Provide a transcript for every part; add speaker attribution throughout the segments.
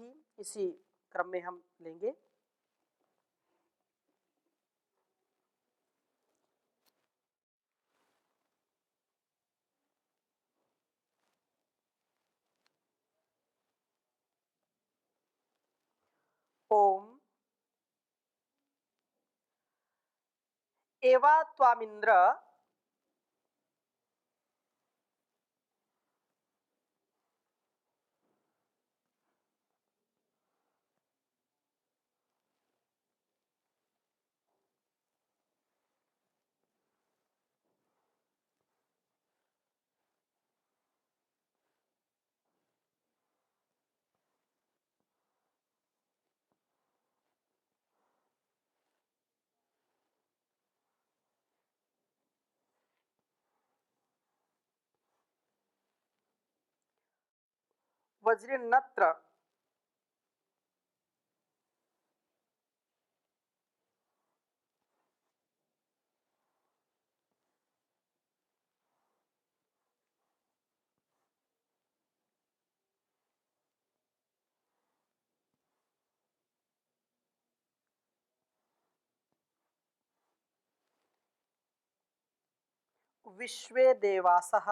Speaker 1: भी इसी क्रम में हम लेंगे। ओम एवा त्वामिन्द्र वज्रिन्नत्र विश्वे देवासः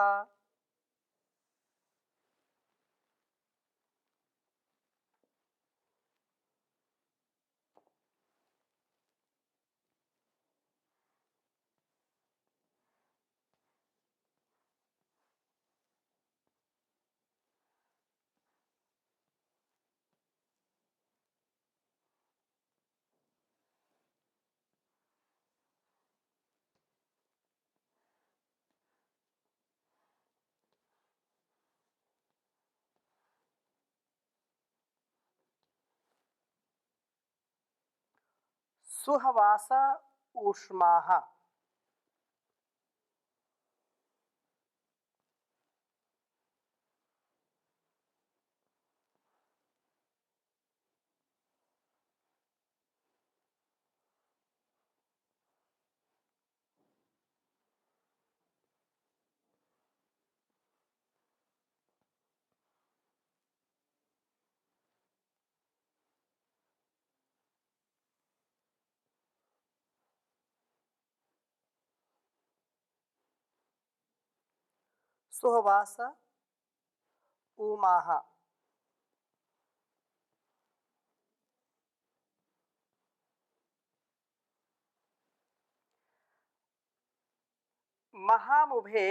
Speaker 1: सुहवास ऊष्माः सुहवास ऊमाः महामुभे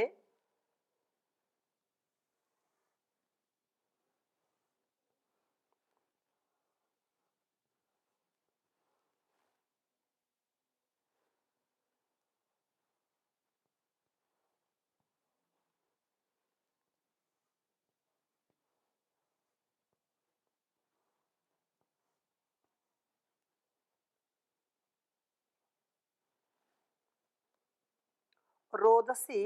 Speaker 1: रोदसी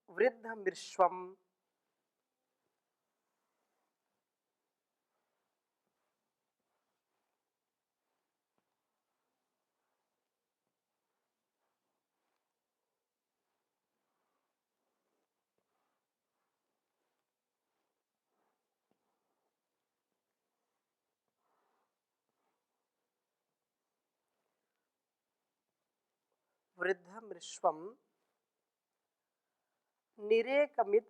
Speaker 1: वृद्धमृश्वम् वृद्धमृश्वम् निरेकमिद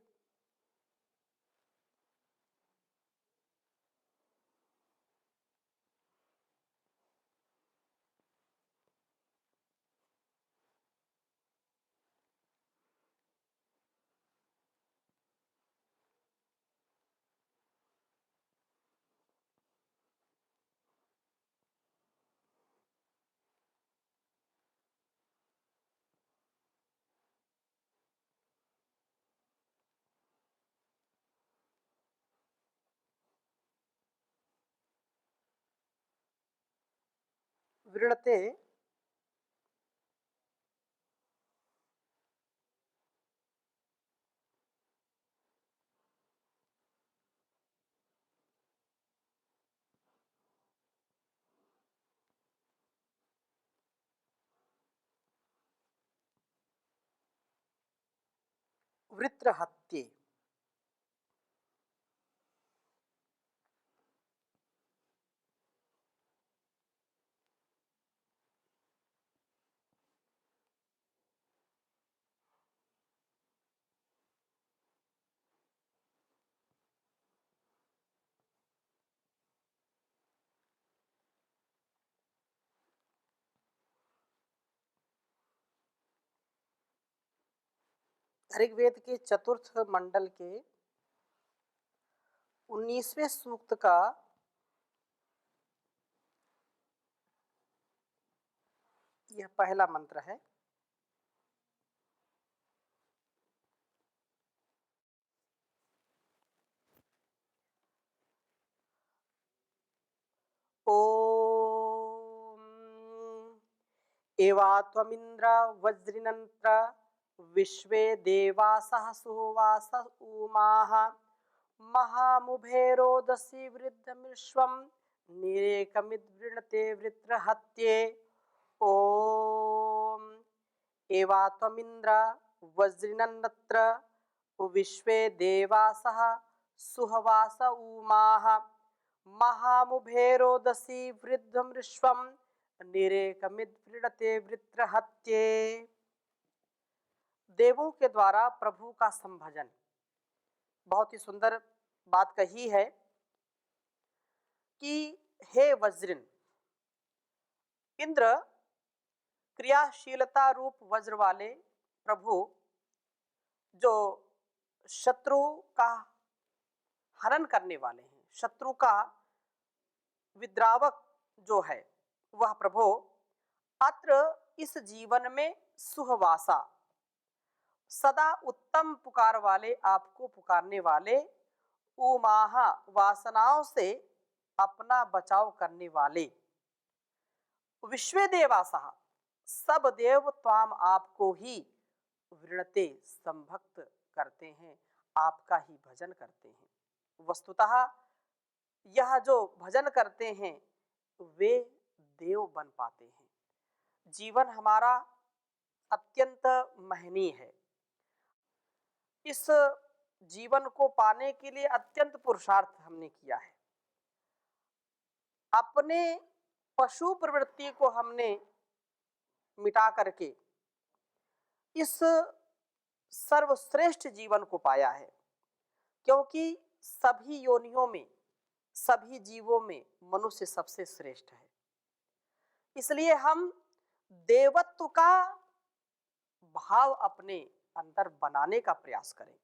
Speaker 1: वृणते वृत्रहत्ये। ऋग्वेद के चतुर्थ मंडल के 19वें सूक्त का यह पहला मंत्र है। ओम एवा त्वमिंद्र वज्रिनंत्र विश्वे देवासः सुवास उमाः महामुभेरोदसी वृद्धमिश्वं निरेकमिद्वृणते वृत्रहत्ये। ओम एवा त्वमिंद्र वज्रिनन्नत्र विश्वे देवासः सुहवास उमाः महामुभेरोदसी वृद्धमृश्वं निरेकमिद्वृणते वृत्रहत्ये। देवों के द्वारा प्रभु का संभजन। बहुत ही सुंदर बात कही है कि हे वज्रिन, इंद्र क्रियाशीलता रूप वज्र वाले प्रभु जो शत्रु का हरण करने वाले हैं, शत्रु का विद्रावक जो है वह प्रभु अत्र इस जीवन में सुहवासा, सदा उत्तम पुकार वाले, आपको पुकारने वाले, उमाहा वासनाओं से अपना बचाव करने वाले, विश्वे देवासः सब देव त्वाम आपको ही वृणते संभक्त करते हैं, आपका ही भजन करते हैं। वस्तुतः यह जो भजन करते हैं वे देव बन पाते हैं। जीवन हमारा अत्यंत महनीय है। इस जीवन को पाने के लिए अत्यंत पुरुषार्थ हमने किया है। अपने पशु प्रवृत्ति को हमने मिटा करके इस सर्वश्रेष्ठ जीवन को पाया है, क्योंकि सभी योनियों में, सभी जीवों में मनुष्य सबसे श्रेष्ठ है। इसलिए हम देवत्व का भाव अपने अंदर बनाने का प्रयास करें।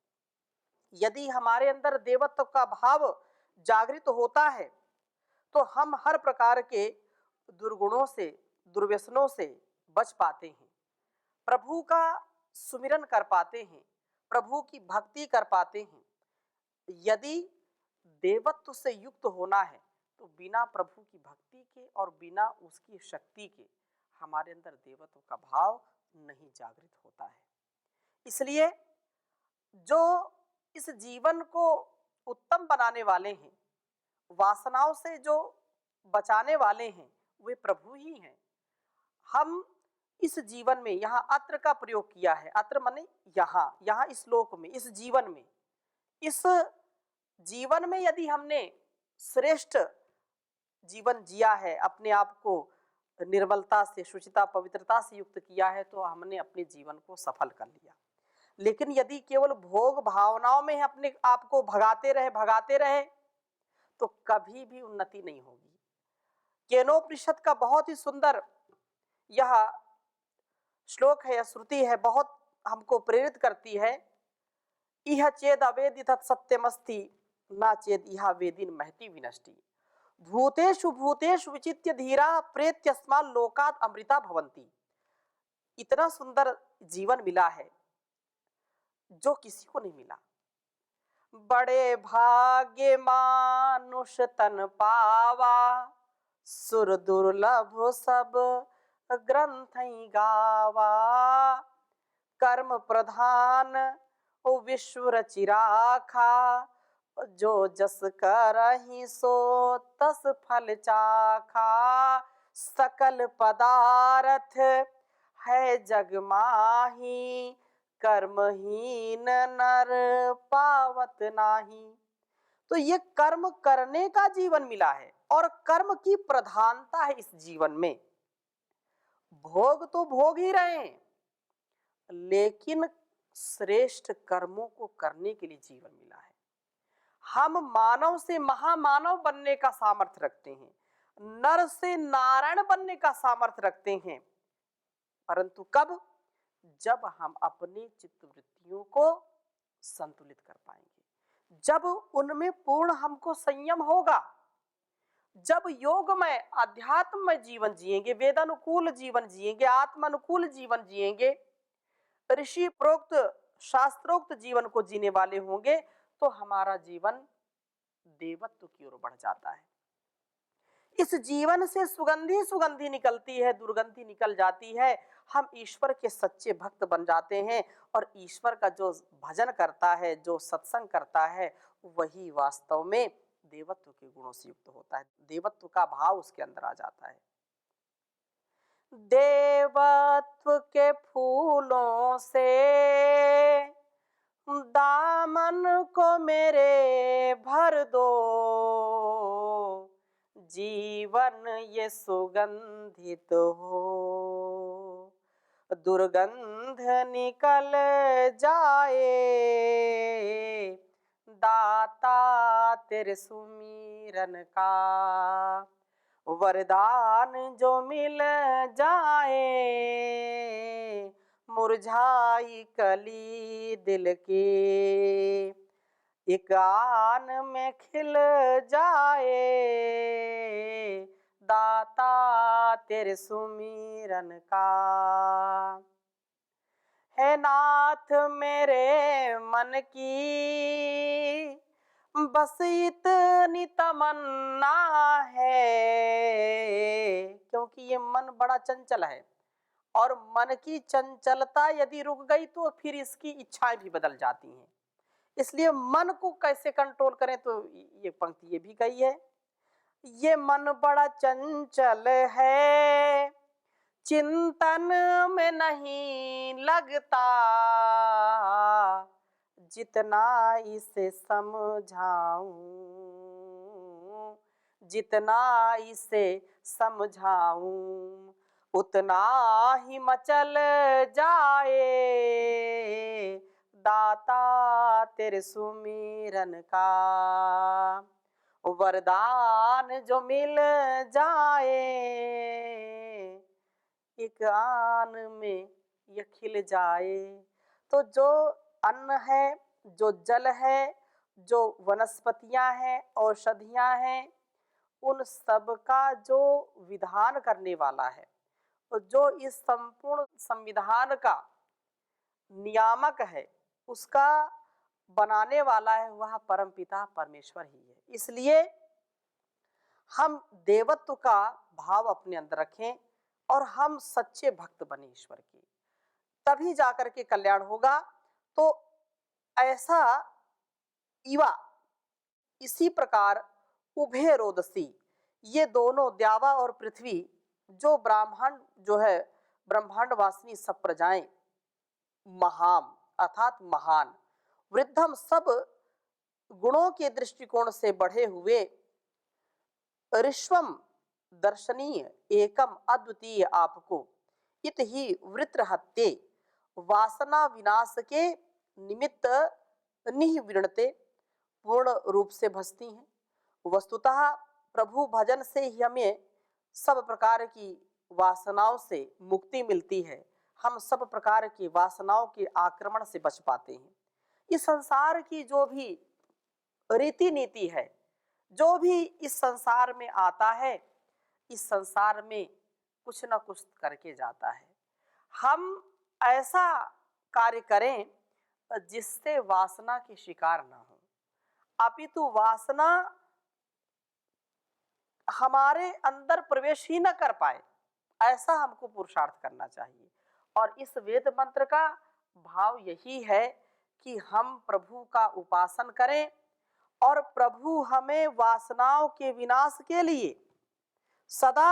Speaker 1: यदि हमारे अंदर देवत्व का भाव जागृत होता है तो हम हर प्रकार के दुर्गुणों से, दुर्व्यसनों से बच पाते हैं, प्रभु का सुमिरन कर पाते हैं, प्रभु की भक्ति कर पाते हैं। यदि देवत्व से युक्त होना है तो बिना प्रभु की भक्ति के और बिना उसकी शक्ति के हमारे अंदर देवत्व का भाव नहीं जागृत होता है। इसलिए जो इस जीवन को उत्तम बनाने वाले हैं, वासनाओं से जो बचाने वाले हैं, वे प्रभु ही हैं। हम इस जीवन में, यहाँ अत्र का प्रयोग किया है, अत्र माने यहाँ इस लोक में, इस जीवन में यदि हमने श्रेष्ठ जीवन जिया है, अपने आप को निर्मलता से, शुचिता, पवित्रता से युक्त किया है, तो हमने अपने जीवन को सफल कर लिया। लेकिन यदि केवल भोग भावनाओं में अपने आप को भगाते रहे तो कभी भी उन्नति नहीं होगी। केनोपनिषद का बहुत ही सुंदर यह श्लोक है, यह श्रुति है, बहुत हमको प्रेरित करती है। इह चेद अवेदित सत्यमस्ति ना चेद इह वेदिन महति विनष्टि भूतेषु भूतेषु विचित्य धीरा प्रेत्यस्मात् लोकात् अमृता भवन्ति। इतना सुंदर जीवन मिला है जो किसी को नहीं मिला। बड़े भाग्य मानुष तन पावा, सुर दुर्लभ सब ग्रंथ गावा। कर्म प्रधान विश्व रचिराखा, जो जस करहि सो तस फल चाखा। सकल पदार्थ है जग माही, कर्महीन नर पावत नाही। तो ये कर्म करने का जीवन मिला है और कर्म की प्रधानता है इस जीवन में। भोग तो भोग ही रहे हैं, लेकिन श्रेष्ठ कर्मों को करने के लिए जीवन मिला है। हम मानव से महामानव बनने का सामर्थ्य रखते हैं, नर से नारायण बनने का सामर्थ्य रखते हैं, परंतु कब? जब हम अपनी चित्त वृत्तियों को संतुलित कर पाएंगे, जब उनमें पूर्ण हमको संयम होगा, जब योग में अध्यात्म में जीवन जिएंगे, वेदानुकूल जीवन जिएंगे, आत्मानुकूल जीवन जिएंगे, ऋषि प्रोक्त शास्त्रोक्त जीवन को जीने वाले होंगे, तो हमारा जीवन देवत्व की ओर बढ़ जाता है। इस जीवन से सुगंधी सुगंधी निकलती है, दुर्गंधी निकल जाती है। हम ईश्वर के सच्चे भक्त बन जाते हैं और ईश्वर का जो भजन करता है, जो सत्संग करता है, वही वास्तव में देवत्व के गुणों से युक्त होता है। देवत्व का भाव उसके अंदर आ जाता है। देवत्व के फूलों से दामन को मेरे भर दो, जीवन ये सुगंधित हो, दुर्गंध निकल जाए, दाता तेरे सुमिरन का वरदान जो मिल जाए, मुरझाई कली दिल के एक आन में खिल जाए, दाता तेरे सुमिरन का। है नाथ मेरे मन की बस इतनी तमन्ना है, क्योंकि ये मन बड़ा चंचल है और मन की चंचलता यदि रुक गई तो फिर इसकी इच्छाएं भी बदल जाती हैं। इसलिए मन को कैसे कंट्रोल करें, तो ये पंक्ति ये भी कही है, ये मन बड़ा चंचल है, चिंतन में नहीं लगता, जितना इसे समझाऊं, जितना इसे समझाऊं, उतना ही मचल जाए, दाता तेरे सुमिरन का वरदान जो मिल जाए, एक आन में यह खिल जाए। तो जो अन्न है, जो जल है, जो वनस्पतियां हैं, औषधियां हैं, उन सब का जो विधान करने वाला है, तो जो इस संपूर्ण संविधान का नियामक है, उसका बनाने वाला है, वह परमपिता परमेश्वर ही है। इसलिए हम देवत्व का भाव अपने अंदर रखें और हम सच्चे भक्त बने ईश्वर के, तभी जाकर के कल्याण होगा। तो ऐसा इवा इसी प्रकार उभय रोदसी, ये दोनों द्यावा और पृथ्वी, जो ब्राह्मण जो है ब्रह्मांड वासिनी सब प्रजाएं, महाम अर्थात महान, वृद्धम सब गुणों के दृष्टिकोण से बढ़े हुए, ऋष्वम दर्शनीय एकम अद्वितीय आपको, इत ही वृत्रहत्ये वासना विनाश के निमित्त निविणते, पूर्ण रूप से भसती हैं। वस्तुतः प्रभु भजन से ही हमें सब प्रकार की वासनाओं से मुक्ति मिलती है, हम सब प्रकार की वासनाओं के आक्रमण से बच पाते हैं। इस संसार की जो भी रीति नीति है, जो भी इस संसार में आता है, इस संसार में कुछ न कुछ करके जाता है। हम ऐसा कार्य करें जिससे वासना के शिकार ना हो, अपितु वासना हमारे अंदर प्रवेश ही न कर पाए, ऐसा हमको पुरुषार्थ करना चाहिए। और इस वेद मंत्र का भाव यही है कि हम प्रभु का उपासन करें और प्रभु हमें वासनाओं के विनाश के लिए सदा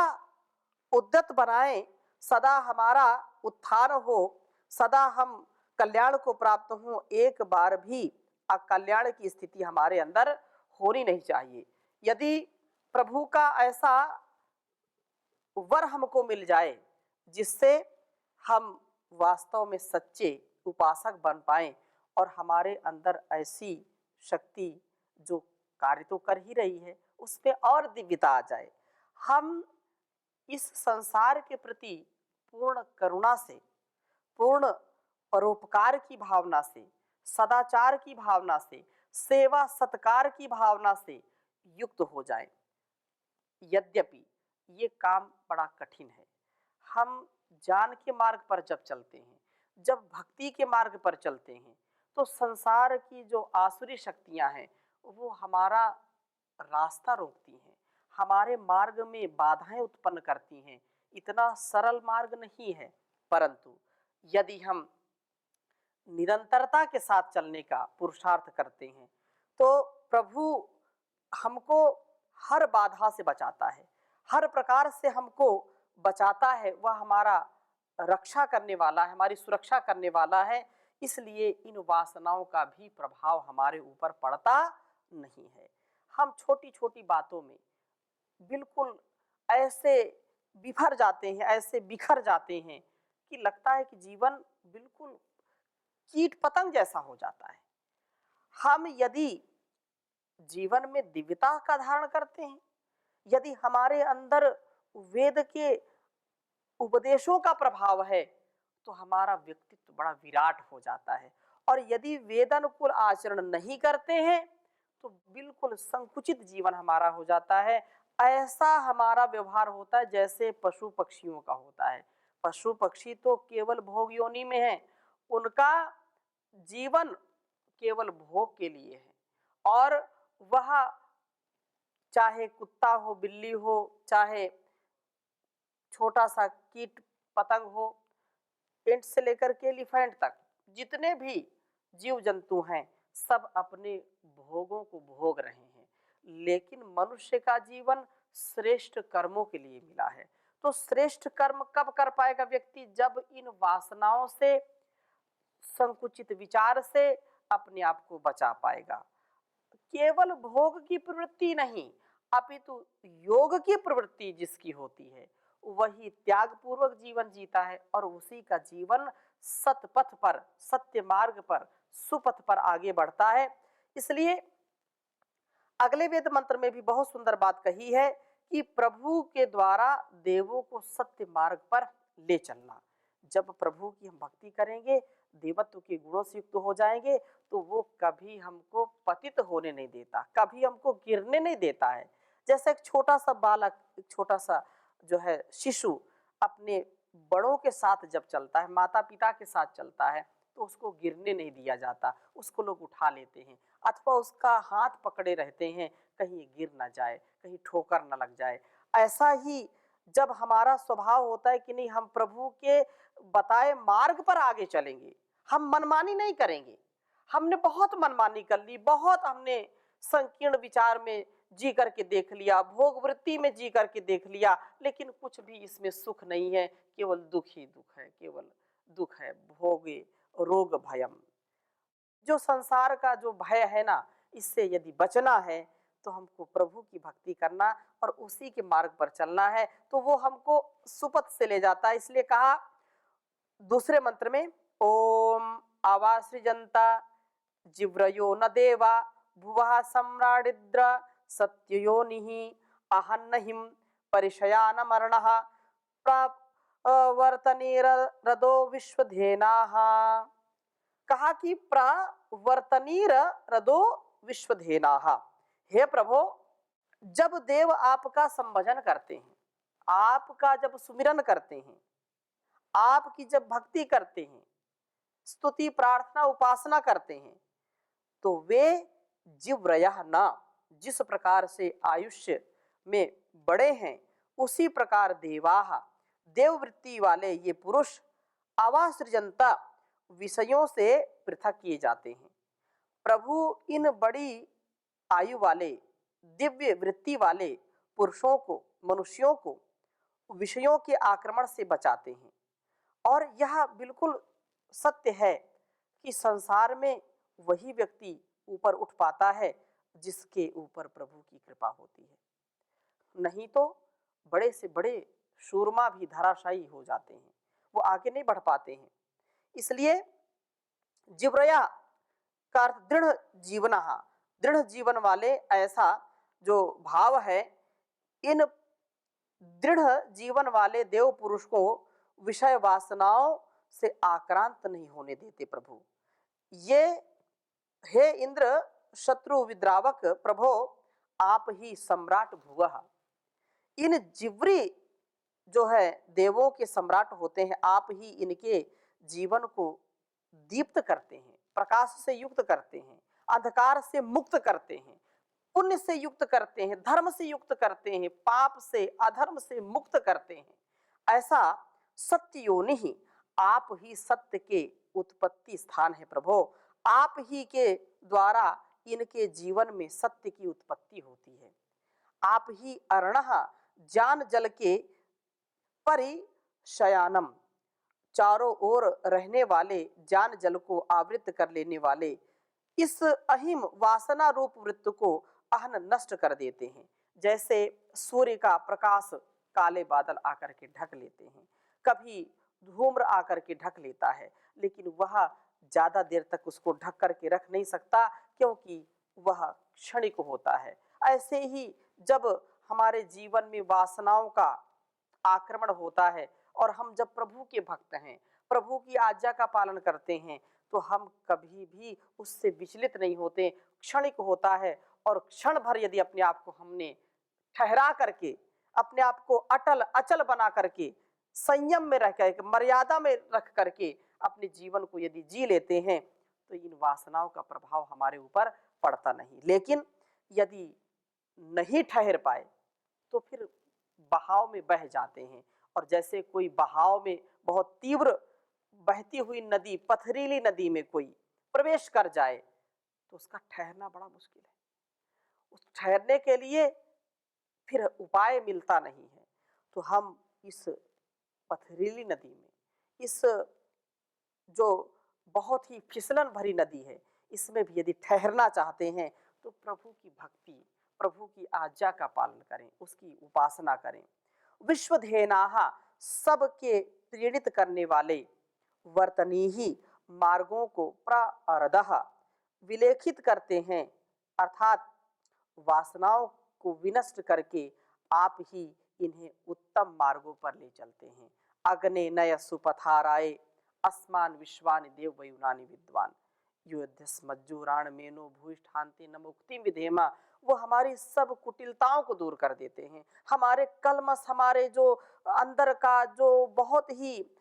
Speaker 1: उद्यत बनाए, सदा हमारा उत्थान हो, सदा हम कल्याण को प्राप्त हो, एक बार भी अकल्याण की स्थिति हमारे अंदर होनी नहीं चाहिए। यदि प्रभु का ऐसा वर हमको मिल जाए जिससे हम वास्तव में सच्चे उपासक बन पाएं और हमारे अंदर ऐसी शक्ति जो कार्य तो कर ही रही है उसमें और दिव्यता आ जाए, हम इस संसार के प्रति पूर्ण करुणा से, पूर्ण परोपकार की भावना से, सदाचार की भावना से, सेवा सत्कार की भावना से युक्त हो जाएं। यद्यपि ये काम बड़ा कठिन है। हम ज्ञान के मार्ग पर जब चलते हैं, जब भक्ति के मार्ग पर चलते हैं, तो संसार की जो आसुरी शक्तियां हैं वो हमारा रास्ता रोकती हैं, हमारे मार्ग में बाधाएं उत्पन्न करती हैं। इतना सरल मार्ग नहीं है, परंतु यदि हम निरंतरता के साथ चलने का पुरुषार्थ करते हैं तो प्रभु हमको हर बाधा से बचाता है, हर प्रकार से हमको बचाता है। वह हमारा रक्षा करने वाला है, हमारी सुरक्षा करने वाला है। इसलिए इन वासनाओं का भी प्रभाव हमारे ऊपर पड़ता नहीं है। हम छोटी छोटी बातों में बिल्कुल ऐसे बिखर जाते हैं, ऐसे बिखर जाते हैं कि लगता है कि जीवन बिल्कुल कीट पतंग जैसा हो जाता है। हम यदि जीवन में दिव्यता का धारण करते हैं, यदि हमारे अंदर वेद के उपदेशों का प्रभाव है, तो हमारा व्यक्तित्व बड़ा विराट हो जाता है। और यदि वेदानुकूल आचरण नहीं करते हैं तो बिल्कुल संकुचित जीवन हमारा हो जाता है। ऐसा हमारा व्यवहार होता है जैसे पशु पक्षियों का होता है। पशु पक्षी तो केवल भोग योनि में है, उनका जीवन केवल भोग के लिए है, और वह चाहे कुत्ता हो, बिल्ली हो, चाहे छोटा सा कीट पतंग हो, एंट से लेकर के एलिफेंट तक जितने भी जीव जंतु हैं सब अपने भोगों को भोग रहे हैं। लेकिन मनुष्य का जीवन श्रेष्ठ कर्मों के लिए मिला है। तो श्रेष्ठ कर्म कब कर पाएगा व्यक्ति? जब इन वासनाओं से, संकुचित विचार से अपने आप को बचा पाएगा। केवल भोग की प्रवृत्ति नहीं, अपितु योग की प्रवृत्ति जिसकी होती है वही त्याग पूर्वक जीवन जीता है और उसी का जीवन सतपथ पर, सत्य मार्ग पर, सुपथ पर आगे बढ़ता है। इसलिए अगले वेद मंत्र में भी बहुत सुंदर बात कही है कि प्रभु के द्वारा देवों को सत्य मार्ग पर ले चलना। जब प्रभु की हम भक्ति करेंगे, देवत्व के गुणों से युक्त हो जाएंगे, तो वो कभी हमको पतित होने नहीं देता, कभी हमको गिरने नहीं देता है। जैसे एक छोटा सा बालक, एक छोटा सा जो है शिशु अपने बड़ों के साथ जब चलता है, माता पिता के साथ चलता है, तो उसको गिरने नहीं दिया जाता, उसको लोग उठा लेते हैं अथवा उसका हाथ पकड़े रहते हैं, कहीं गिर ना जाए, कहीं ठोकर ना लग जाए। ऐसा ही जब हमारा स्वभाव होता है कि नहीं, हम प्रभु के बताए मार्ग पर आगे चलेंगे, हम मनमानी नहीं करेंगे। हमने बहुत मनमानी कर ली, बहुत हमने संकीर्ण विचार में जी करके देख लिया, भोग वृत्ति में जी करके देख लिया, लेकिन कुछ भी इसमें सुख नहीं है, केवल दुख ही दुख है, केवल दुख है। भोगे रोग भयम, जो संसार का जो भय है ना, इससे यदि बचना है तो हमको प्रभु की भक्ति करना और उसी के मार्ग पर चलना है, तो वो हमको सुपथ से ले जाता है। इसलिए कहा दूसरे मंत्र में, ओम आवासृजंता जिव्रयो न देवा भुवः सम्राडिद्र सत्ययोनिः अहन्नहिं परिशयान मरणः प्रवर्तनीरदो विश्वधेनाः। कहा कि प्रवर्तनीर रदो विश्वधेनाः, हे प्रभु, जब देव आपका संभजन करते हैं, आपका जब सुमिरन करते हैं, आपकी जब भक्ति करते हैं, स्तुति प्रार्थना उपासना करते हैं, तो वे जिव्रयः न, जिस प्रकार से आयुष्य में बड़े हैं उसी प्रकार देवाः, देववृत्ति वाले ये पुरुष आवासृजंता विषयों से पृथक किए जाते हैं। प्रभु इन बड़ी आयु वाले, दिव्य वृत्ति वाले पुरुषों को, मनुष्यों को विषयों के आक्रमण से बचाते हैं। और यह बिल्कुल सत्य है कि संसार में वही व्यक्ति ऊपर उठ पाता है जिसके ऊपर प्रभु की कृपा होती है, नहीं तो बड़े से बड़े शूरमा भी धराशायी हो जाते हैं, वो आगे नहीं बढ़ पाते हैं। इसलिए जिव्रया का अर्थ दृढ़ जीवना, दृढ़ जीवन वाले, ऐसा जो भाव है, इन दृढ़ जीवन वाले देव पुरुष को विषय वासनाओं से आक्रांत नहीं होने देते प्रभु। ये हे इंद्र शत्रु विद्रावक प्रभो, आप ही सम्राट भुवः। इन जिव्री जो है देवों के सम्राट होते हैं, आप ही इनके जीवन को दीप्त करते हैं, प्रकाश से युक्त करते हैं, अंधकार से मुक्त करते हैं, पुण्य से युक्त करते हैं, धर्म से युक्त करते हैं, पाप से अधर्म से मुक्त करते हैं। ऐसा सत्य योनि ही आप ही सत्य के उत्पत्ति स्थान है प्रभो। आप ही के द्वारा इनके जीवन में सत्य की उत्पत्ति होती है। आप ही अर्णः ज्ञान जल के परिशयानम, चारों ओर रहने वाले ज्ञान जल को आवृत कर लेने वाले इस अहिम वासना रूप वृत्त को अहन नष्ट कर देते हैं। जैसे सूर्य का प्रकाश काले बादल आकर के ढक लेते हैं, कभी धूम्र आकर के ढक लेता है, लेकिन वह ज्यादा देर तक उसको ढक करके रख नहीं सकता, क्योंकि वह क्षणिक होता है। ऐसे ही जब हमारे जीवन में वासनाओं का आक्रमण होता है और हम जब प्रभु के भक्त हैं, प्रभु की आज्ञा का पालन करते हैं, तो हम कभी भी उससे विचलित नहीं होते। क्षणिक होता है, और क्षण भर यदि अपने आप को हमने ठहरा करके, अपने आप को अटल अचल बना करके, संयम में रह करके, मर्यादा में रख करके अपने जीवन को यदि जी लेते हैं, तो इन वासनाओं का प्रभाव हमारे ऊपर पड़ता नहीं। लेकिन यदि नहीं ठहर पाए तो फिर बहाव में बह जाते हैं, और जैसे कोई बहाव में बहुत तीव्र बहती हुई नदी, पथरीली नदी में कोई प्रवेश कर जाए तो उसका ठहरना बड़ा मुश्किल है। उस ठहरने के लिए फिर उपाय मिलता नहीं है। तो हम इस पथरीली नदी में, इस जो बहुत ही फिसलन भरी नदी है, इसमें भी यदि ठहरना चाहते हैं तो प्रभु की भक्ति, प्रभु की आज्ञा का पालन करें, उसकी उपासना करें। विश्वधेनाः सबके प्रेरित करने वाले वर्तनीहि मार्गों को प्रारदः विलेखित करते हैं, अर्थात वासनाओं को विनष्ट करके आप ही इन्हें उत्तम मार्गों पर ले चलते हैं। अग्ने नय सुपथाराय अस्मान विश्वानि देव वयुनानि विद्वान युद्धस्मज्जुराण मेनो भूष्ठान्ते न मुक्ति विधेमा। वो हमारी सब कुटिलताओं को दूर कर देते हैं, हमारे कलमस, हमारे जो अंदर का जो बहुत ही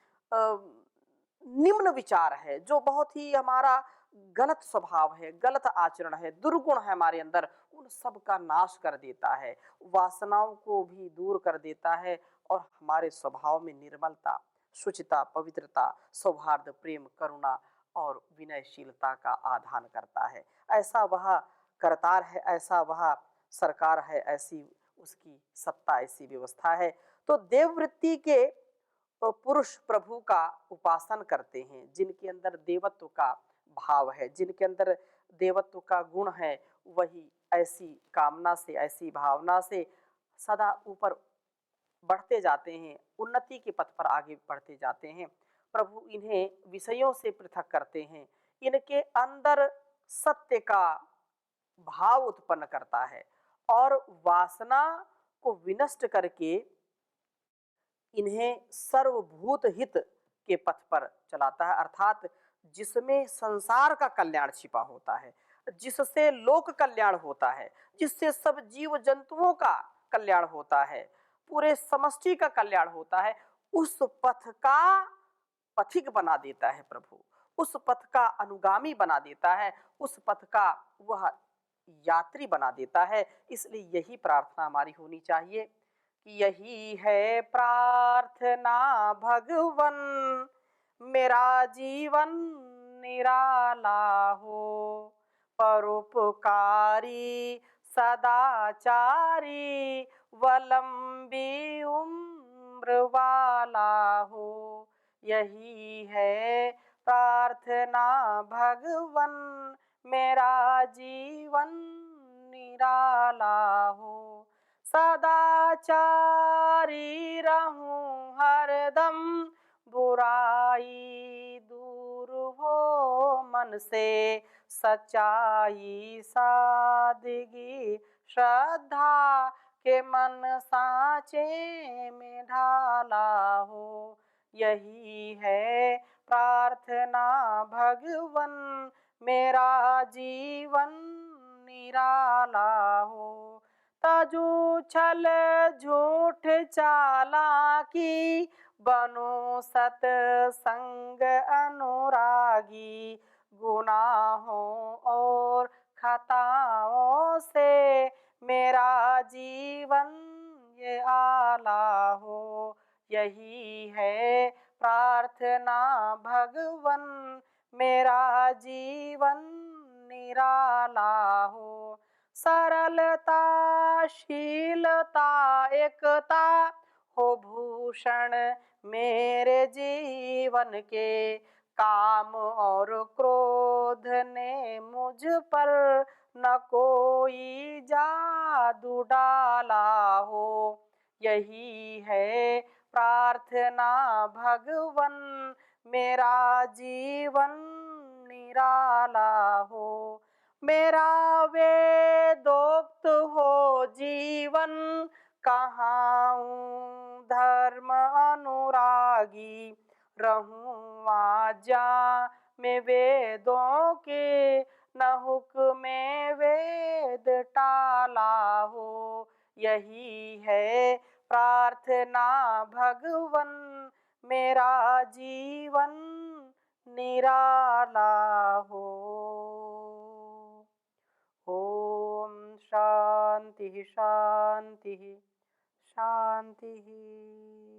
Speaker 1: निम्न विचार है, जो बहुत ही हमारा गलत स्वभाव है, गलत आचरण है, दुर्गुण है हमारे अंदर, उन सब का नाश कर देता है, वासनाओं को भी दूर कर देता है, और हमारे स्वभाव में निर्मलता, शुचिता, पवित्रता, सौहार्द, प्रेम, करुणा और विनयशीलता का आधान करता है। ऐसा वह करतार है, ऐसा वह सरकार है, ऐसी उसकी सत्ता, ऐसी व्यवस्था है। तो देववृत्ति के पुरुष प्रभु का उपासन करते हैं, जिनके अंदर देवत्व का भाव है, जिनके अंदर देवत्व का गुण है, वही ऐसी कामना से, ऐसी भावना से सदा ऊपर बढ़ते जाते हैं, उन्नति के पथ पर आगे बढ़ते जाते हैं। प्रभु इन्हें विषयों से पृथक करते हैं, इनके अंदर सत्य का भाव उत्पन्न करता है, और वासना को विनष्ट करके इन्हें सर्वभूत हित के पथ पर चलाता है, अर्थात जिसमें संसार का कल्याण छिपा होता है, जिससे लोक कल्याण होता है, जिससे सब जीव जंतुओं का कल्याण होता है, पूरे समष्टि का कल्याण होता है, उस पथ का पथिक बना देता है प्रभु, उस पथ का अनुगामी बना देता है, उस पथ का वह यात्री बना देता है। इसलिए यही प्रार्थना हमारी होनी चाहिए कि यही है प्रार्थना भगवन, मेरा जीवन निराला हो, परोपकारी सदाचारी व लंबी उम्र वाला हो। यही है प्रार्थना भगवन मेरा जीवन निराला हो। सदाचारी रहूं हरदम, बुराई दूर हो मन से, सच्चाई सादगी श्रद्धा के मन सांचे में ढाला हो। यही है प्रार्थना भगवन मेरा जीवन निराला हो। तजू छल झूठ चालाकी, बनो सतसंग अनुरागी, गुनाहों और खताओं से मेरा जीवन ये आला हो। यही है प्रार्थना भगवन मेरा जीवन निराला हो। सरलता शीलता एकता हो भूषण मेरे जीवन के, काम और क्रोध ने मुझ पर न कोई जादू डाला हो। यही है प्रार्थना भगवन मेरा जीवन निराला हो। मेरा वेदोक्त हो जीवन, कहाऊं धर्म अनुरागी, रहूं आज्ञा में वेदों के, न हुक्मे वेद टाला हो। यही है प्रार्थना भगवन मेरा जीवन निराला हो। ओम शांति शांति शांति।